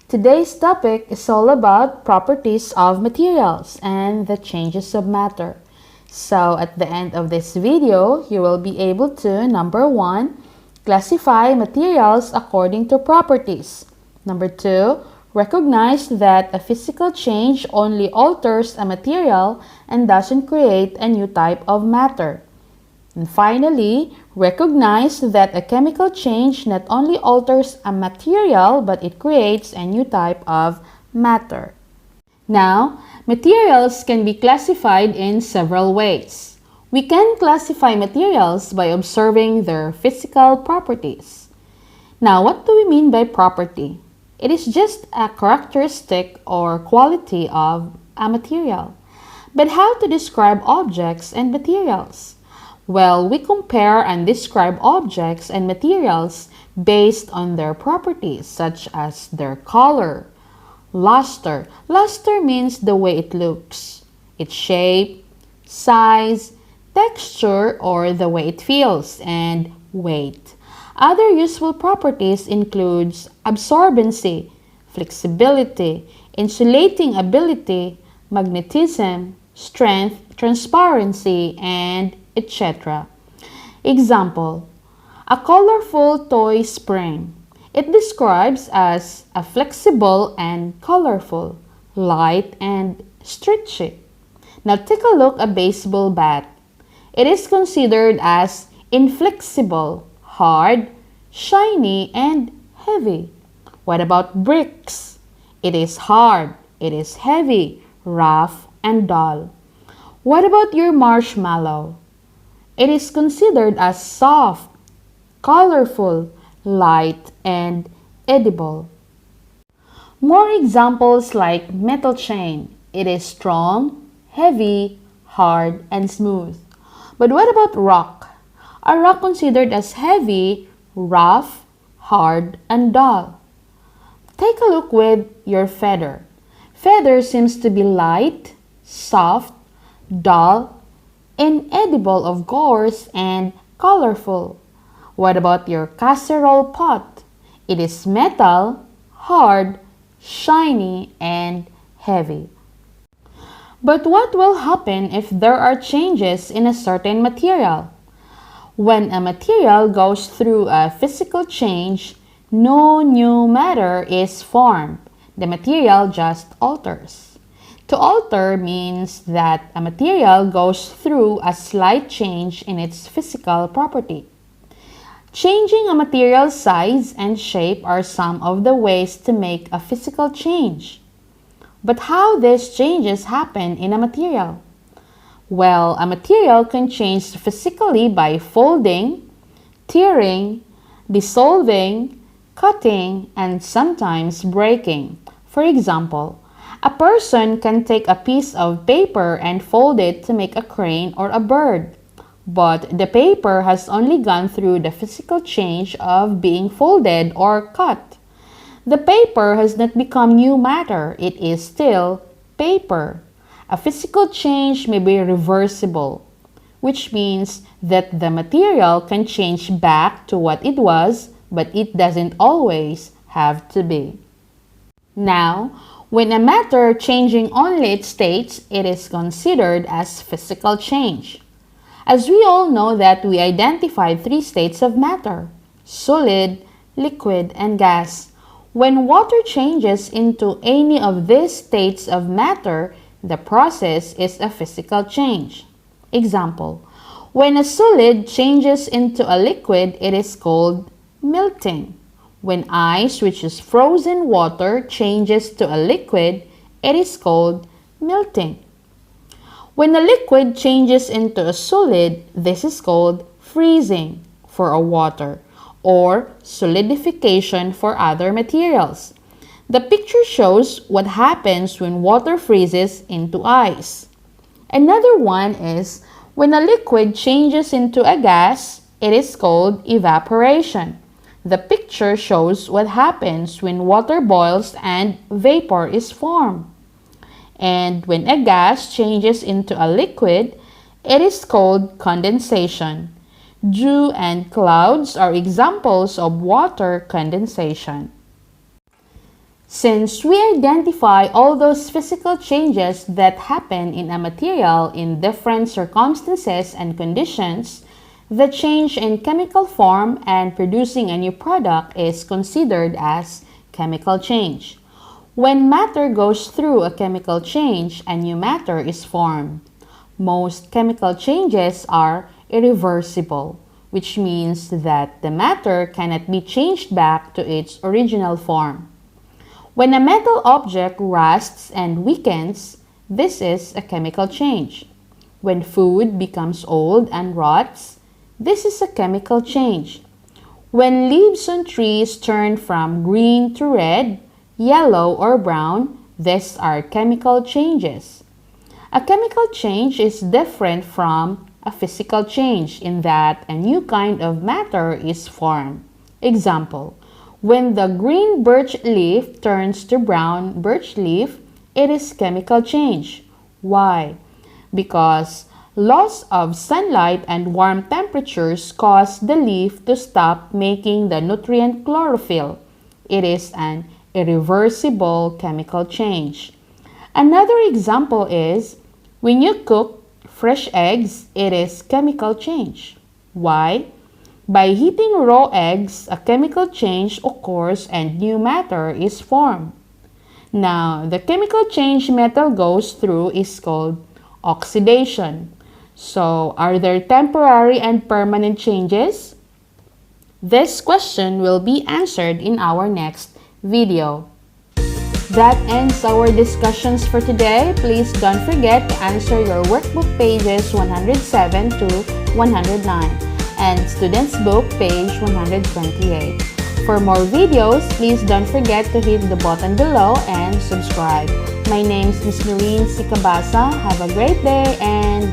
Today's topic is all about properties of materials and the changes of matter. So at the end of this video, you will be able to, number 1, classify materials according to properties. Number 2, recognize that a physical change only alters a material and doesn't create a new type of matter. And finally, recognize that a chemical change not only alters a material, but it creates a new type of matter. Now, materials can be classified in several ways. We can classify materials by observing their physical properties. Now, what do we mean by property? It is just a characteristic or quality of a material. But how to describe objects and materials? Well, we compare and describe objects and materials based on their properties, such as their color, luster. Luster means the way it looks, its shape, size, texture, or the way it feels, and weight. Other useful properties includes absorbency, flexibility, insulating ability, magnetism, strength, transparency, and etc. Example, a colorful toy spring. It describes as a flexible and colorful, light and stretchy. Now take a look at a baseball bat. It is considered as inflexible, hard, shiny, and heavy. What about bricks? It is hard, it is heavy, rough, and dull. What about your marshmallow? It is considered as soft, colorful, light, and edible. More examples like metal chain. It is strong, heavy, hard, and smooth. But what about rock? A rock considered as heavy, rough, hard, and dull. Take a look with your feather. Feather seems to be light, soft, dull, inedible of course, and colorful. What about your casserole pot? It is metal, hard, shiny, and heavy. But what will happen if there are changes in a certain material? When a material goes through a physical change, no new matter is formed. The material just alters. To alter means that a material goes through a slight change in its physical property. Changing a material's size and shape are some of the ways to make a physical change. But how these changes happen in a material? Well, a material can change physically by folding, tearing, dissolving, cutting, and sometimes breaking. For example, a person can take a piece of paper and fold it to make a crane or a bird. But the paper has only gone through the physical change of being folded or cut. The paper has not become new matter. It is still paper. A physical change may be reversible, which means that the material can change back to what it was, but it doesn't always have to be. Now, when a matter changing only its states, it is considered as physical change. As we all know that we identified 3 states of matter: solid, liquid, and gas. When water changes into any of these states of matter, the process is a physical change. Example, when a solid changes into a liquid, it is called melting. When ice, which is frozen water, changes to a liquid, it is called melting. When a liquid changes into a solid, this is called freezing for a water, or solidification for other materials. The picture shows what happens when water freezes into ice. Another one is when a liquid changes into a gas, it is called evaporation. The picture shows what happens when water boils and vapor is formed. And when a gas changes into a liquid, it is called condensation. Dew and clouds are examples of water condensation. Since we identify all those physical changes that happen in a material in different circumstances and conditions, the change in chemical form and producing a new product is considered as chemical change. When matter goes through a chemical change, a new matter is formed. Most chemical changes are irreversible, which means that the matter cannot be changed back to its original form. When a metal object rusts and weakens, this is a chemical change. When food becomes old and rots, this is a chemical change. When leaves on trees turn from green to red, yellow, or brown, these are chemical changes. A chemical change is different from a physical change in that a new kind of matter is formed. Example, when the green birch leaf turns to brown birch leaf, it is chemical change. Why? Because loss of sunlight and warm temperatures cause the leaf to stop making the nutrient chlorophyll. It is an irreversible chemical change. Another example is when you cook fresh eggs, it is chemical change. Why? By heating raw eggs, a chemical change occurs and new matter is formed. Now, the chemical change metal goes through is called oxidation. So, are there temporary and permanent changes? This question will be answered in our next video. That ends our discussions for today. Please don't forget to answer your workbook pages 107 to 109 and Student's Book page 128. For more videos, please don't forget to hit the button below and subscribe. My name is Miss Noreen Sikabasa. Have a great day and